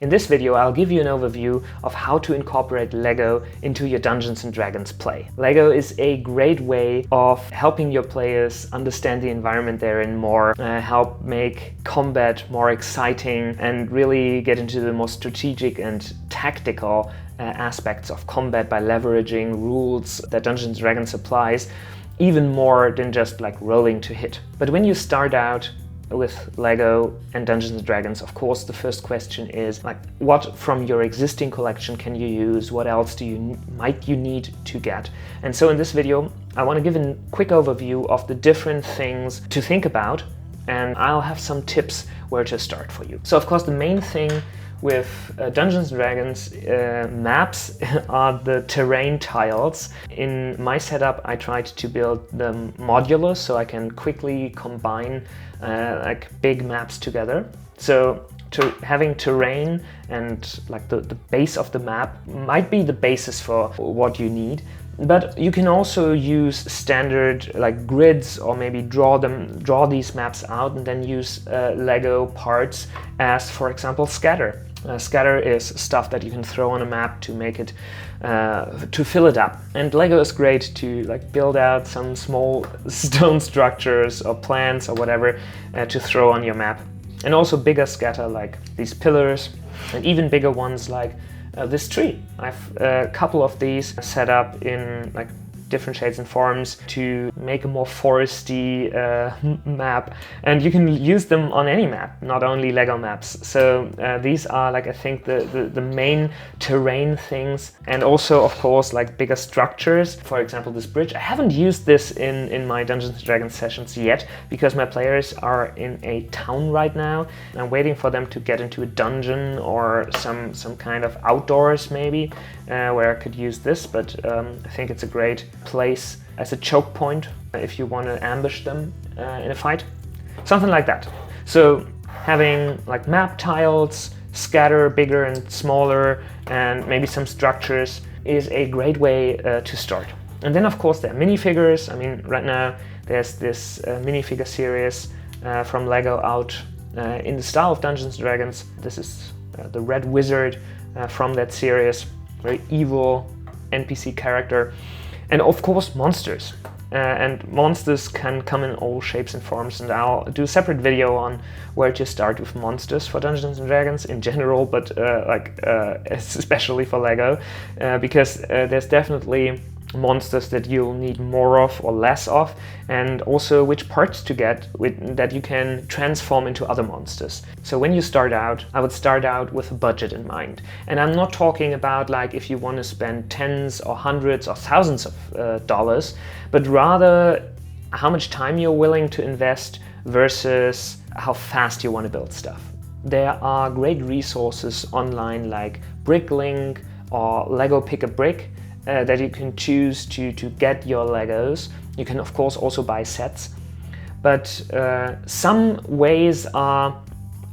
In this video, I'll give you an overview of how to incorporate LEGO into your Dungeons & Dragons play. LEGO is a great way of helping your players understand the environment they're in more, help make combat more exciting, and really get into the more strategic and tactical aspects of combat by leveraging rules that Dungeons & Dragons applies, even more than just like rolling to hit. But when you start out with LEGO and Dungeons & Dragons, of course, the first question is like, what from your existing collection can you use? What else might you need to get? And so in this video, I want to give a quick overview of the different things to think about, and I'll have some tips where to start for you. So of course, the main thing with Dungeons & Dragons maps are the terrain tiles. In my setup, I tried to build them modular so I can quickly combine like big maps together. So having terrain and like the base of the map might be the basis for what you need. But you can also use standard like grids, or maybe draw these maps out and then use LEGO parts as, for example, scatter. Scatter is stuff that you can throw on a map to make it, to fill it up. And LEGO is great to like build out some small stone structures or plants or whatever to throw on your map. And also bigger scatter like these pillars, and even bigger ones like this tree. I've a couple of these set up in like different shades and forms to make a more foresty map, and you can use them on any map, not only LEGO maps. So these are like, I think the main terrain things, and also of course like bigger structures. For example, this bridge. I haven't used this in my Dungeons & Dragons sessions yet because my players are in a town right now. I'm waiting for them to get into a dungeon or some kind of outdoors maybe where I could use this, but I think it's a great place as a choke point if you want to ambush them in a fight, something like that. So having like map tiles, scatter bigger and smaller, and maybe some structures is a great way to start. And then of course there are minifigures. I mean, right now there's this minifigure series from LEGO out in the style of Dungeons & Dragons. This is the Red Wizard from that series, very evil NPC character. And of course monsters. And monsters can come in all shapes and forms, and I'll do a separate video on where to start with monsters for Dungeons & Dragons in general, but especially for LEGO, because there's definitely monsters that you'll need more of or less of, and also which parts to get that you can transform into other monsters. So when you start out, I would start out with a budget in mind. And I'm not talking about like if you want to spend tens or hundreds or thousands of dollars, but rather how much time you're willing to invest versus how fast you want to build stuff. There are great resources online like Bricklink or LEGO Pick a Brick that you can choose to get your Legos. You can of course also buy sets, but some ways are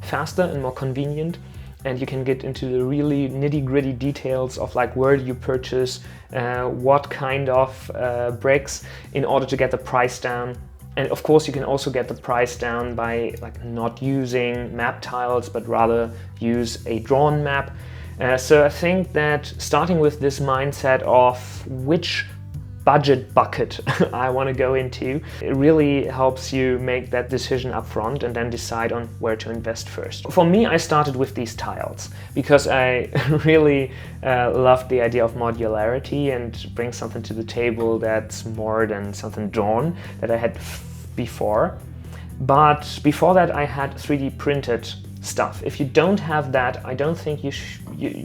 faster and more convenient, and you can get into the really nitty-gritty details of like where do you purchase what kind of bricks in order to get the price down. And of course you can also get the price down by like not using map tiles, but rather use a drawn map. So I think that starting with this mindset of which budget bucket I want to go into, it really helps you make that decision up front and then decide on where to invest first. For me, I started with these tiles because I really loved the idea of modularity and bring something to the table that's more than something drawn that I had before. But before that, I had 3D printed stuff. If you don't have that, I don't think you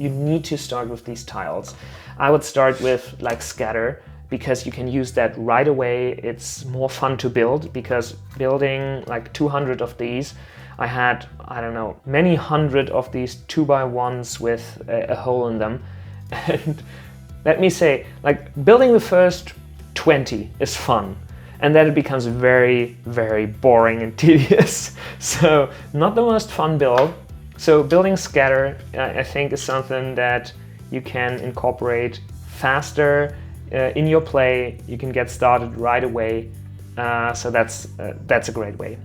need to start with these tiles. I would start with like scatter, because you can use that right away. It's more fun to build, because building like 200 of these, I had, I don't know, many hundred of these 2x1s with a hole in them. And let me say, like building the first 20 is fun. And then it becomes very, very boring and tedious. So not the most fun build. So building scatter, I think, is something that you can incorporate faster in your play. You can get started right away. So that's a great way.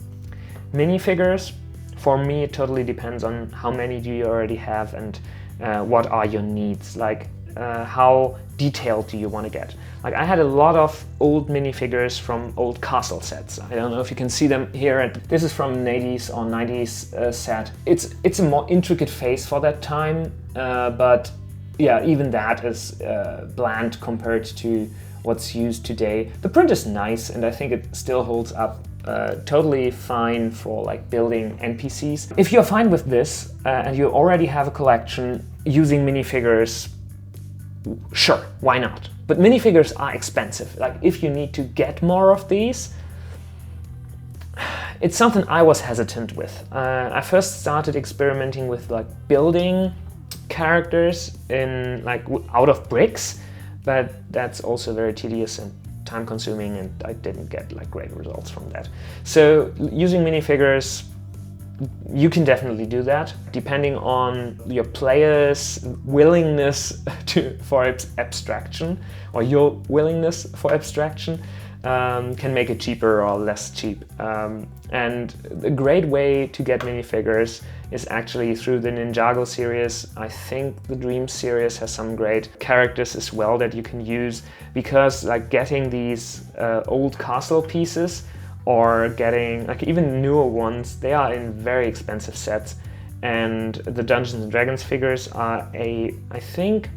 Minifigures, For me, it totally depends on how many do you already have and what are your needs. Like how detailed do you want to get? Like I had a lot of old minifigures from old castle sets. I don't know if you can see them here. This is from an 80s or 90s set. It's a more intricate face for that time, but yeah, even that is bland compared to what's used today. The print is nice and I think it still holds up totally fine for like building NPCs. If you're fine with this and you already have a collection using minifigures, sure, why not? But minifigures are expensive. Like if you need to get more of these, it's something I was hesitant with. I first started experimenting with like building characters in like out of bricks, but that's also very tedious and time consuming, and I didn't get like great results from that. So using minifigures, you can definitely do that, depending on your player's willingness for abstraction, or your willingness for abstraction, can make it cheaper or less cheap. And a great way to get minifigures is actually through the Ninjago series. I think the Dream series has some great characters as well that you can use, because like getting these old castle pieces or getting like even newer ones, they are in very expensive sets, and the Dungeons and Dragons figures are I think,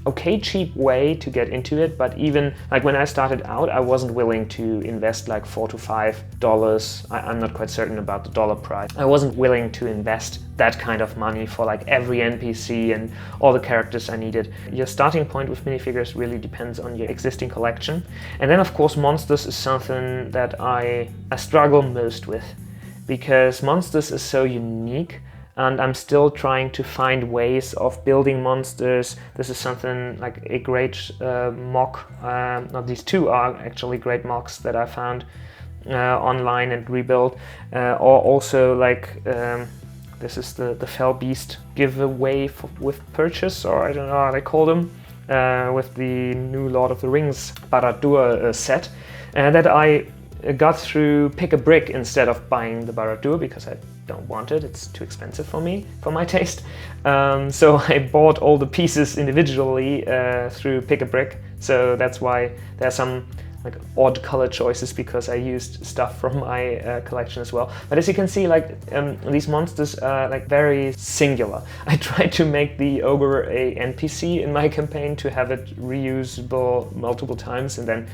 okay cheap way to get into it. But even like when I started out, I wasn't willing to invest like $4 to $5. I'm not quite certain about the dollar price. I wasn't willing to invest that kind of money for like every NPC and all the characters I needed. Your starting point with minifigures really depends on your existing collection. And then of course monsters is something that I struggle most with, because monsters is so unique. And I'm still trying to find ways of building monsters. This is something like a great mock, these two are actually great mocks that I found online and rebuilt. Or also like, this is the Fell Beast giveaway with purchase, or I don't know how they call them, with the new Lord of the Rings Barad-dûr set that I got through Pick a Brick instead of buying the Barad-dûr, because I don't want it, it's too expensive for me, for my taste. So I bought all the pieces individually through Pick a Brick, so that's why there's some like odd color choices, because I used stuff from my collection as well. But as you can see, like these monsters are like very singular. I tried to make the ogre a NPC in my campaign to have it reusable multiple times, and then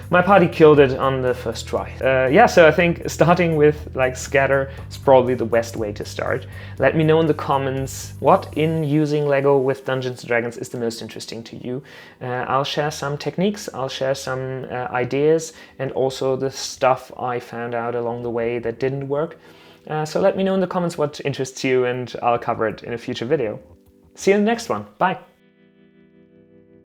my party killed it on the first try. Yeah, so I think starting with like scatter is probably the best way to start. Let me know in the comments what in using Lego with Dungeons & Dragons is the most interesting to you. I'll share some techniques, I'll share some ideas, and also the stuff I found out along the way that didn't work. So let me know in the comments what interests you, and I'll cover it in a future video. See you in the next one. Bye!